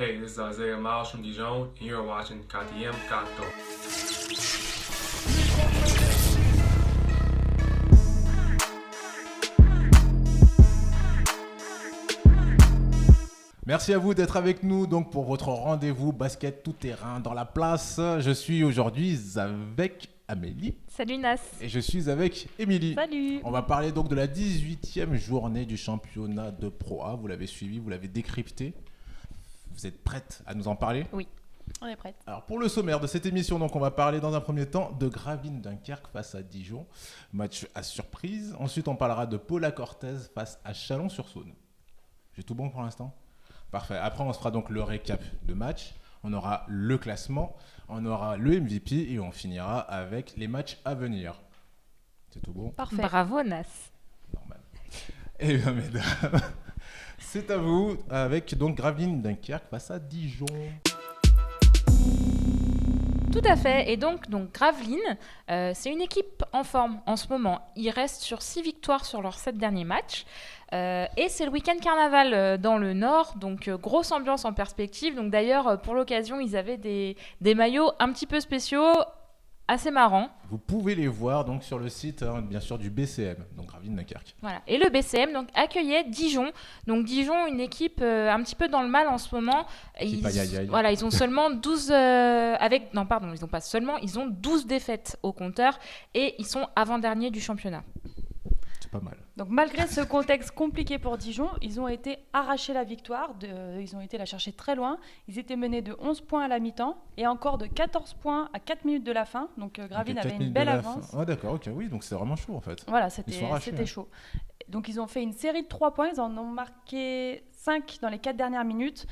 Hey, this is Isaiah Miles from Dijon, and you're watching KTM Kato. Merci à vous d'être avec nous donc pour votre rendez-vous basket tout terrain dans la place. Je suis aujourd'hui avec Amélie. Salut Nas. Et je suis avec Émilie. Salut. On va parler donc de la 18e journée du championnat de Pro A. Vous l'avez suivi, vous l'avez décrypté. Vous êtes prête à nous en parler ? Oui, on est prête. Alors pour le sommaire de cette émission, donc on va parler dans un premier temps de Gravelines Dunkerque face à Dijon. Match à surprise. Ensuite on parlera de Paula Cortez face à Chalon-sur-Saône. J'ai tout bon pour l'instant ? Parfait. Après, on se fera donc le récap de match. On aura le classement, on aura le MVP et on finira avec les matchs à venir. C'est tout bon ? Parfait. Bravo, Nas. Normal. Eh bien, mesdames, c'est à vous avec donc Gravelines Dunkerque face à Dijon. Tout à fait. Et donc Gravelines, c'est une équipe en forme en ce moment. Ils restent sur 6 victoires sur leurs 7 derniers matchs. Et c'est le week-end carnaval dans le Nord, donc grosse ambiance en perspective. Donc d'ailleurs, pour l'occasion, ils avaient des maillots un petit peu spéciaux, assez marrants. Vous pouvez les voir donc sur le site, bien sûr, du BCM, donc Gravelines Dunkerque. Voilà. Et le BCM donc accueillait Dijon. Donc Dijon, une équipe un petit peu dans le mal en ce moment. Voilà, ils ont seulement 12 ils ont pas seulement, ils ont 12 défaites au compteur et ils sont avant-derniers du championnat. C'est pas mal. Donc malgré ce contexte compliqué pour Dijon, ils ont été arrachés la victoire, ils ont été la chercher très loin. Ils étaient menés de 11 points à la mi-temps et encore de 14 points à 4 minutes de la fin. Donc Gravelines avait une belle avance. Ah d'accord, ok, oui, donc c'est vraiment chaud en fait. Voilà, c'était chaud. Donc ils ont fait une série de 3 points, ils en ont marqué 5 dans les 4 dernières minutes.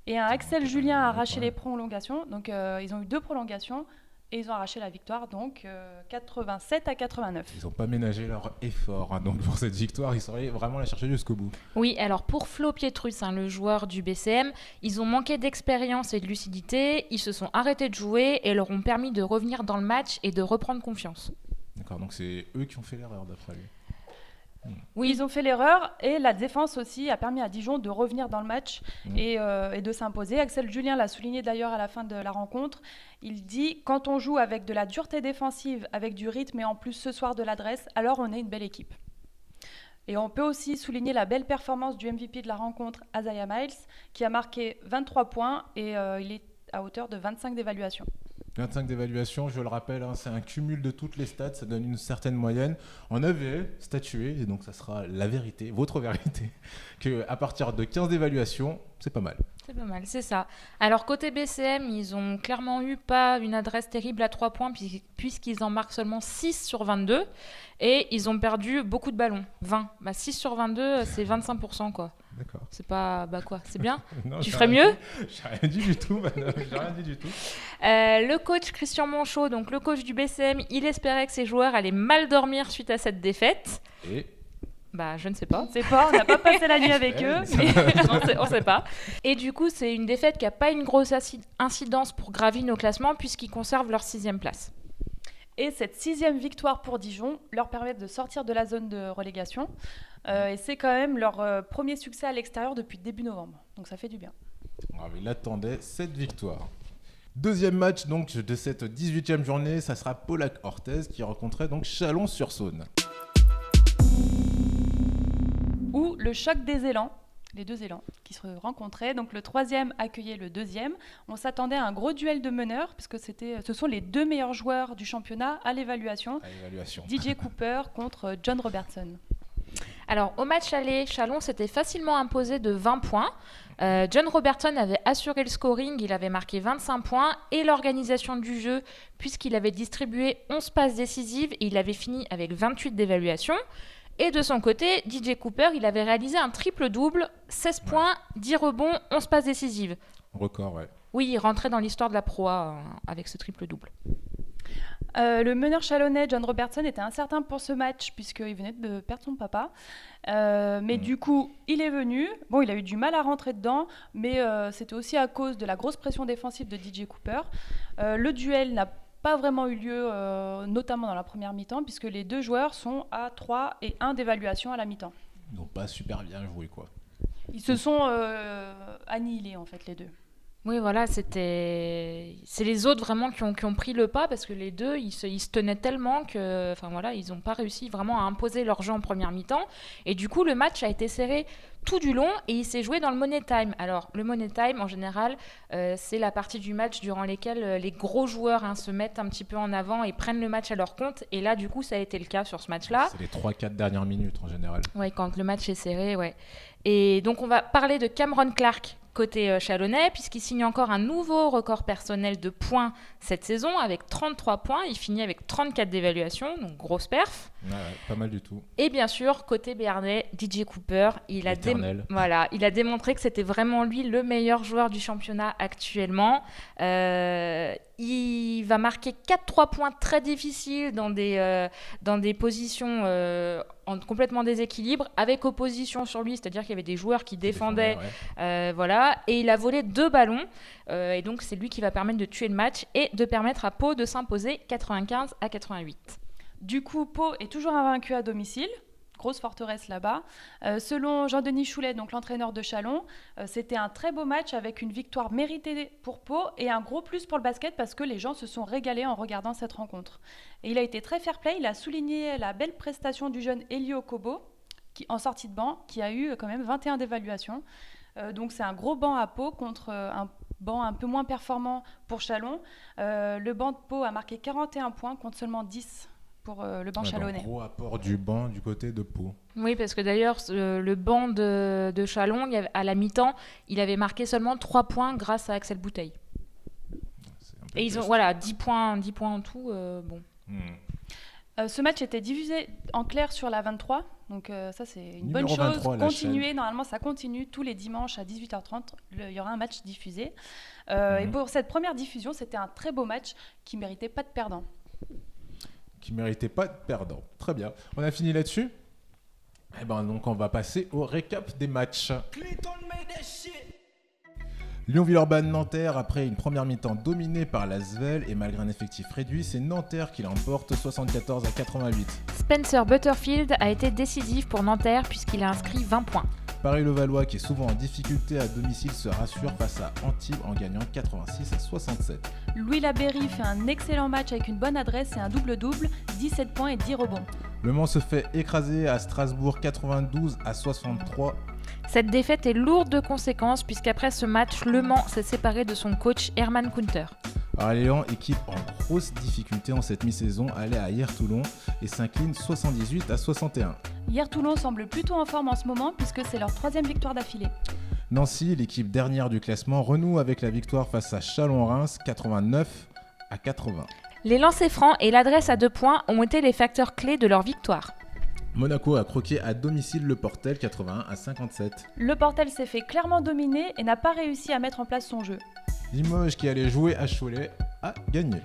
Et un Axel Julien a arraché les prolongations, donc ils ont eu 2 prolongations. Et ils ont arraché la victoire, donc 87 à 89. Ils n'ont pas ménagé leur effort donc pour cette victoire, ils sont allés vraiment la chercher jusqu'au bout. Oui, alors pour Flo Pietrus, le joueur du BCM, ils ont manqué d'expérience et de lucidité, ils se sont arrêtés de jouer et leur ont permis de revenir dans le match et de reprendre confiance. D'accord, donc c'est eux qui ont fait l'erreur d'après lui. Oui, ils ont fait l'erreur et la défense aussi a permis à Dijon de revenir dans le match et de s'imposer. Axel Julien l'a souligné d'ailleurs à la fin de la rencontre. Il dit « Quand on joue avec de la dureté défensive, avec du rythme et en plus ce soir de l'adresse, alors on est une belle équipe. » Et on peut aussi souligner la belle performance du MVP de la rencontre, Isaiah Miles, qui a marqué 23 points et il est à hauteur de 25 d'évaluation. 25 d'évaluation, je le rappelle, c'est un cumul de toutes les stats, ça donne une certaine moyenne. On avait statué, et donc ça sera la vérité, votre vérité, qu'à partir de 15 d'évaluation, c'est pas mal. C'est pas mal, c'est ça. Alors côté BCM, ils ont clairement eu pas une adresse terrible à 3 points puisqu'ils en marquent seulement 6 sur 22 et ils ont perdu beaucoup de ballons, 20. 6 sur 22, c'est 25% quoi. D'accord. C'est pas quoi, c'est bien. Non, tu ferais mieux ? J'ai rien dit du tout, madame. J'ai rien dit du tout. Le coach Christian Monchot, donc le coach du BCM, il espérait que ses joueurs allaient mal dormir suite à cette défaite. Et je ne sais pas. On n'a pas passé la nuit avec eux, mais on sait pas. Et du coup, c'est une défaite qui n'a pas une grosse incidence pour Gravelines au classement puisqu'ils conservent leur 6e place. Et cette 6e victoire pour Dijon leur permet de sortir de la zone de relégation. Et c'est quand même leur premier succès à l'extérieur depuis début novembre. Donc ça fait du bien. Il attendait cette victoire. Deuxième match donc, de cette 18e journée, ça sera Paula Cortez qui rencontrait donc Chalon-sur-Saône. Ou le choc des élans, les deux élans qui se rencontraient. Donc le 3e accueillait le 2e. On s'attendait à un gros duel de meneurs puisque ce sont les 2 meilleurs joueurs du championnat à l'évaluation. DJ Cooper contre John Robertson. Alors au match aller, Chalon s'était facilement imposé de 20 points. John Robertson avait assuré le scoring, il avait marqué 25 points et l'organisation du jeu puisqu'il avait distribué 11 passes décisives et il avait fini avec 28 d'évaluation. Et de son côté, DJ Cooper, il avait réalisé un triple-double, 16 points, 10 rebonds, 11 passes décisives. Record, ouais. Oui, il rentrait dans l'histoire de la Pro A avec ce triple-double. Le meneur chalonnais, John Robertson, était incertain pour ce match puisqu'il venait de perdre son papa. Mais du coup, il est venu. Bon, il a eu du mal à rentrer dedans, mais c'était aussi à cause de la grosse pression défensive de DJ Cooper. Le duel n'a pas vraiment eu lieu, notamment dans la première mi-temps, puisque les 2 joueurs sont à 3 et 1 d'évaluation à la mi-temps. Ils n'ont pas super bien joué, quoi. Ils se sont annihilés, en fait, les deux. Oui, voilà, c'est les autres vraiment qui ont pris le pas parce que les deux, ils se tenaient tellement que, enfin voilà, ils n'ont pas réussi vraiment à imposer leur jeu en première mi-temps. Et du coup, le match a été serré tout du long et il s'est joué dans le Money Time. Alors, le Money Time, en général, c'est la partie du match durant laquelle les gros joueurs se mettent un petit peu en avant et prennent le match à leur compte. Et là, du coup, ça a été le cas sur ce match-là. C'est les 3-4 dernières minutes en général. Oui, quand le match est serré, ouais. Et donc, on va parler de Cameron Clark côté chalonnais, puisqu'il signe encore un nouveau record personnel de points cette saison avec 33 points. Il finit avec 34 d'évaluation, donc grosse perf. Ouais, pas mal du tout. Et bien sûr, côté béarnais, DJ Cooper, il a démontré que c'était vraiment lui le meilleur joueur du championnat actuellement. Il va marquer 4-3 points très difficiles dans des positions en complètement déséquilibre, avec opposition sur lui, c'est-à-dire qu'il y avait des joueurs qui défendaient. Voilà. Et il a volé 2 ballons. Et donc, c'est lui qui va permettre de tuer le match et de permettre à Pau de s'imposer 95-88. Du coup, Pau est toujours invaincu à domicile. Grosse forteresse là-bas. Selon Jean-Denis Choulet, donc l'entraîneur de Châlons, c'était un très beau match avec une victoire méritée pour Pau et un gros plus pour le basket parce que les gens se sont régalés en regardant cette rencontre. Et il a été très fair-play. Il a souligné la belle prestation du jeune Elio Kobo, en sortie de banc, qui a eu quand même 21 d'évaluation. Donc c'est un gros banc à Pau contre un banc un peu moins performant pour Châlons. Le banc de Pau a marqué 41 points contre seulement 10 pour le banc chalonnais. Gros apport du banc du côté de Pau. Oui, parce que d'ailleurs, le banc de Châlons, à la mi-temps, il avait marqué seulement 3 points grâce à Axel Bouteille. Et ils ont 10 points en tout. Bon. Ce match était diffusé en clair sur la 23, donc ça c'est une bonne chose. 23, continuer, normalement ça continue tous les dimanches à 18h30, il y aura un match diffusé. Et pour cette première diffusion, c'était un très beau match qui méritait pas de perdant. Très bien. On a fini là-dessus. Et donc on va passer au récap des matchs. Lyon-Villeurbanne-Nanterre, après une première mi-temps dominée par la Svel et malgré un effectif réduit, c'est Nanterre qui l'emporte 74-88. Spencer Butterfield a été décisif pour Nanterre puisqu'il a inscrit 20 points. Paris-Levallois, qui est souvent en difficulté à domicile, se rassure face à Antibes en gagnant 86-67. Louis Labéry fait un excellent match avec une bonne adresse et un double-double, 17 points et 10 rebonds. Le Mans se fait écraser à Strasbourg 92-63. Cette défaite est lourde de conséquences puisqu'après ce match, Le Mans s'est séparé de son coach Herman Kunter. Orléans, équipe en grosse difficulté en cette mi-saison, allait à Hier-Toulon et s'incline 78-61. Hier-Toulon semble plutôt en forme en ce moment puisque c'est leur 3e victoire d'affilée. Nancy, l'équipe dernière du classement, renoue avec la victoire face à Châlons-Reims 89-80. Les lancers francs et l'adresse à 2 points ont été les facteurs clés de leur victoire. Monaco a croqué à domicile le Portel 81-57. Le Portel s'est fait clairement dominer et n'a pas réussi à mettre en place son jeu. Limoges, qui allait jouer à Cholet, a gagné.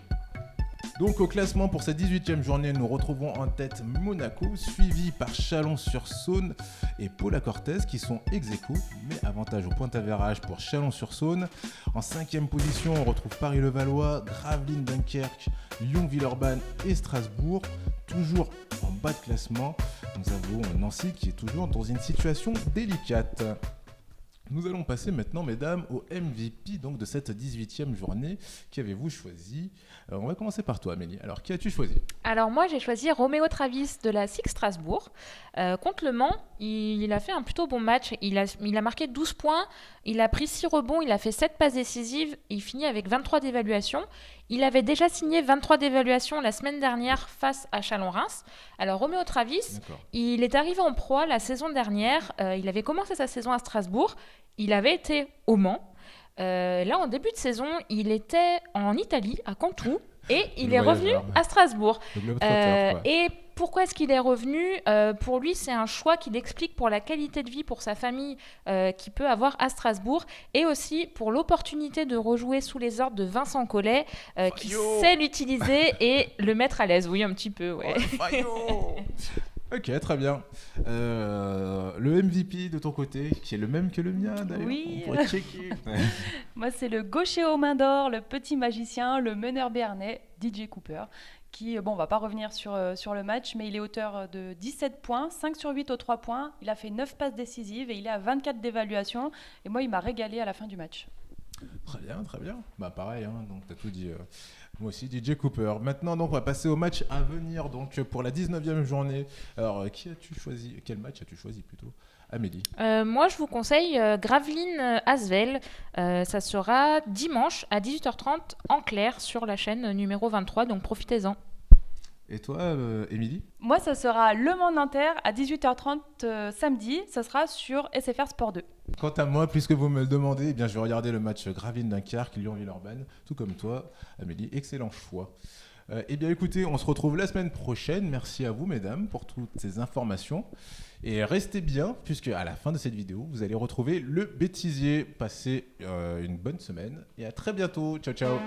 Donc au classement pour cette 18e journée, nous retrouvons en tête Monaco, suivi par Chalon-sur-Saône et Paul Cortez qui sont ex-aequo, mais avantage au point d'avérage pour Chalon-sur-Saône. En 5e position, on retrouve Paris-Levallois, Gravelines-Dunkerque, Lyon-Villeurbanne et Strasbourg. Toujours en bas de classement, nous avons Nancy qui est toujours dans une situation délicate. Nous allons passer maintenant, mesdames, au MVP donc, de cette 18e journée. Qui avez-vous choisi ? On va commencer par toi, Amélie. Alors, qui as-tu choisi ? Alors, moi, j'ai choisi Roméo Travis de la SIG Strasbourg. Contre Le Mans, il a fait un plutôt bon match. Il a marqué 12 points, il a pris 6 rebonds, il a fait 7 passes décisives. Il finit avec 23 d'évaluation. Il avait déjà signé 23 d'évaluation la semaine dernière face à Châlons-Reims. Alors, Roméo Travis, il est arrivé en Pro la saison dernière. Il avait commencé sa saison à Strasbourg. Il avait été au Mans. Là, en début de saison, il était en Italie, à Cantoux, et il est revenu à Strasbourg. Et pourquoi est-ce qu'il est revenu ? Pour lui, c'est un choix qu'il explique pour la qualité de vie pour sa famille qu'il peut avoir à Strasbourg, et aussi pour l'opportunité de rejouer sous les ordres de Vincent Collet, qui sait l'utiliser et le mettre à l'aise. Oui, un petit peu, ouais. Ok, très bien. Le MVP de ton côté, qui est le même que le mien d'ailleurs. Oui. On pourrait checker. Moi, c'est le gaucher aux mains d'or, le petit magicien, le meneur béarnais, DJ Cooper, qui, on va pas revenir sur le match, mais il est auteur de 17 points, 5 sur 8 aux 3 points. Il a fait 9 passes décisives et il est à 24 d'évaluation. Et moi, il m'a régalé à la fin du match. Très bien, très bien. Bah pareil, hein, donc t'as tout dit. Moi aussi, DJ Cooper. Maintenant, donc, on va passer au match à venir, donc pour la 19e journée. Alors, qui as-tu choisi? Quel match as-tu choisi plutôt? Amélie. Moi, je vous conseille Gravelines Asvel. Ça sera dimanche à 18h30 en clair sur la chaîne numéro 23, donc profitez-en. Et toi, Émilie? Moi, ça sera Le Mans-Nanterre à 18h30 samedi. Ça sera sur SFR Sport 2. Quant à moi, puisque vous me le demandez, eh bien, je vais regarder le match Gravelines-Dunkerque, Lyon-Villeurbanne, tout comme toi, Amélie. Excellent choix. Eh bien, écoutez, on se retrouve la semaine prochaine. Merci à vous, mesdames, pour toutes ces informations. Et restez bien, puisque à la fin de cette vidéo, vous allez retrouver le bêtisier. Passez une bonne semaine et à très bientôt. Ciao, ciao.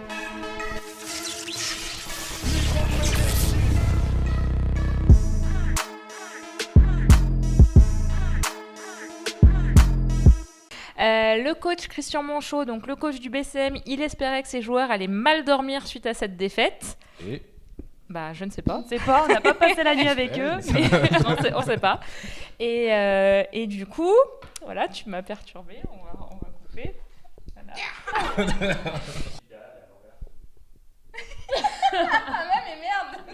Le coach Christian Monchot, donc le coach du BCM, il espérait que ses joueurs allaient mal dormir suite à cette défaite. Et Bah, je ne sais pas. On sait pas, on n'a pas passé la nuit avec eux. Mais on sait pas. Et du coup, voilà, tu m'as perturbée. On va couper. Voilà. Ah mais merde.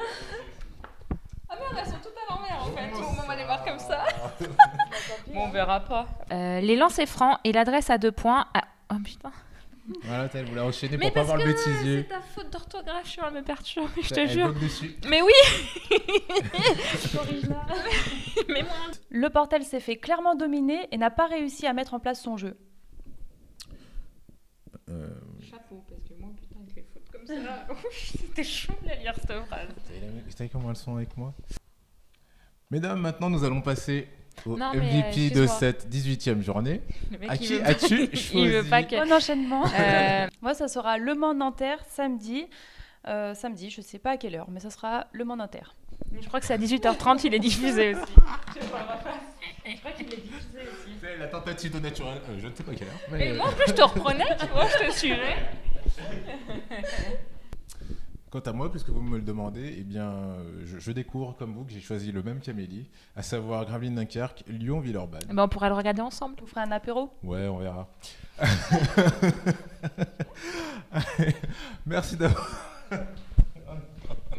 Ah merde, elles sont toutes à l'envers en fait. On va les voir comme ça. Bon, on verra pas. Les lancers francs et l'adresse à 2 points. Oh putain. voilà, elle voulait enchaîner Mais pour pas parce voir le que bêtisier. c'est ta faute d'orthographe, je suis en train de me perturber, je te Elle jure. bloque dessus. Mais oui. Mais moi. Le Portel s'est fait clairement dominer et n'a pas réussi à mettre en place son jeu. Chapeau, parce que moi, putain, avec les fautes comme ça, c'était chaud de la lire cette phrase. Vous savez comment elles sont avec moi? Mesdames, maintenant nous allons passer au Non, mais, MVP de excuse-moi. cette 18e journée. Le mec, À il qui veut as-tu pas- choisi? Il veut pas que... Bon enchaînement. Euh, Moi, ça sera Le Mans-Nanterre samedi. Samedi, je sais pas à quelle heure, mais ça sera Le Mans-Nanterre. je crois que c'est à 18h30, il est diffusé aussi. Je crois qu'il est diffusé aussi. C'est la tentative de naturel. Je ne sais pas quelle heure. Mais Mais moi, en plus, je te reprenais, tu vois, je te suivais. quant à moi, puisque vous me le demandez, eh bien, je découvre comme vous que j'ai choisi le même qu'Amélie, à savoir Gravelines-Dunkerque, Lyon-Villeurbanne. Ben, on pourra le regarder ensemble. Vous ferez un apéro? Ouais, on verra. Merci d'avoir.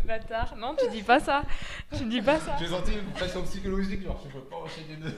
Bâtard. Non, tu dis pas ça. Tu dis pas ça. J'ai senti une pression psychologique, genre je peux pas enchaîner deux.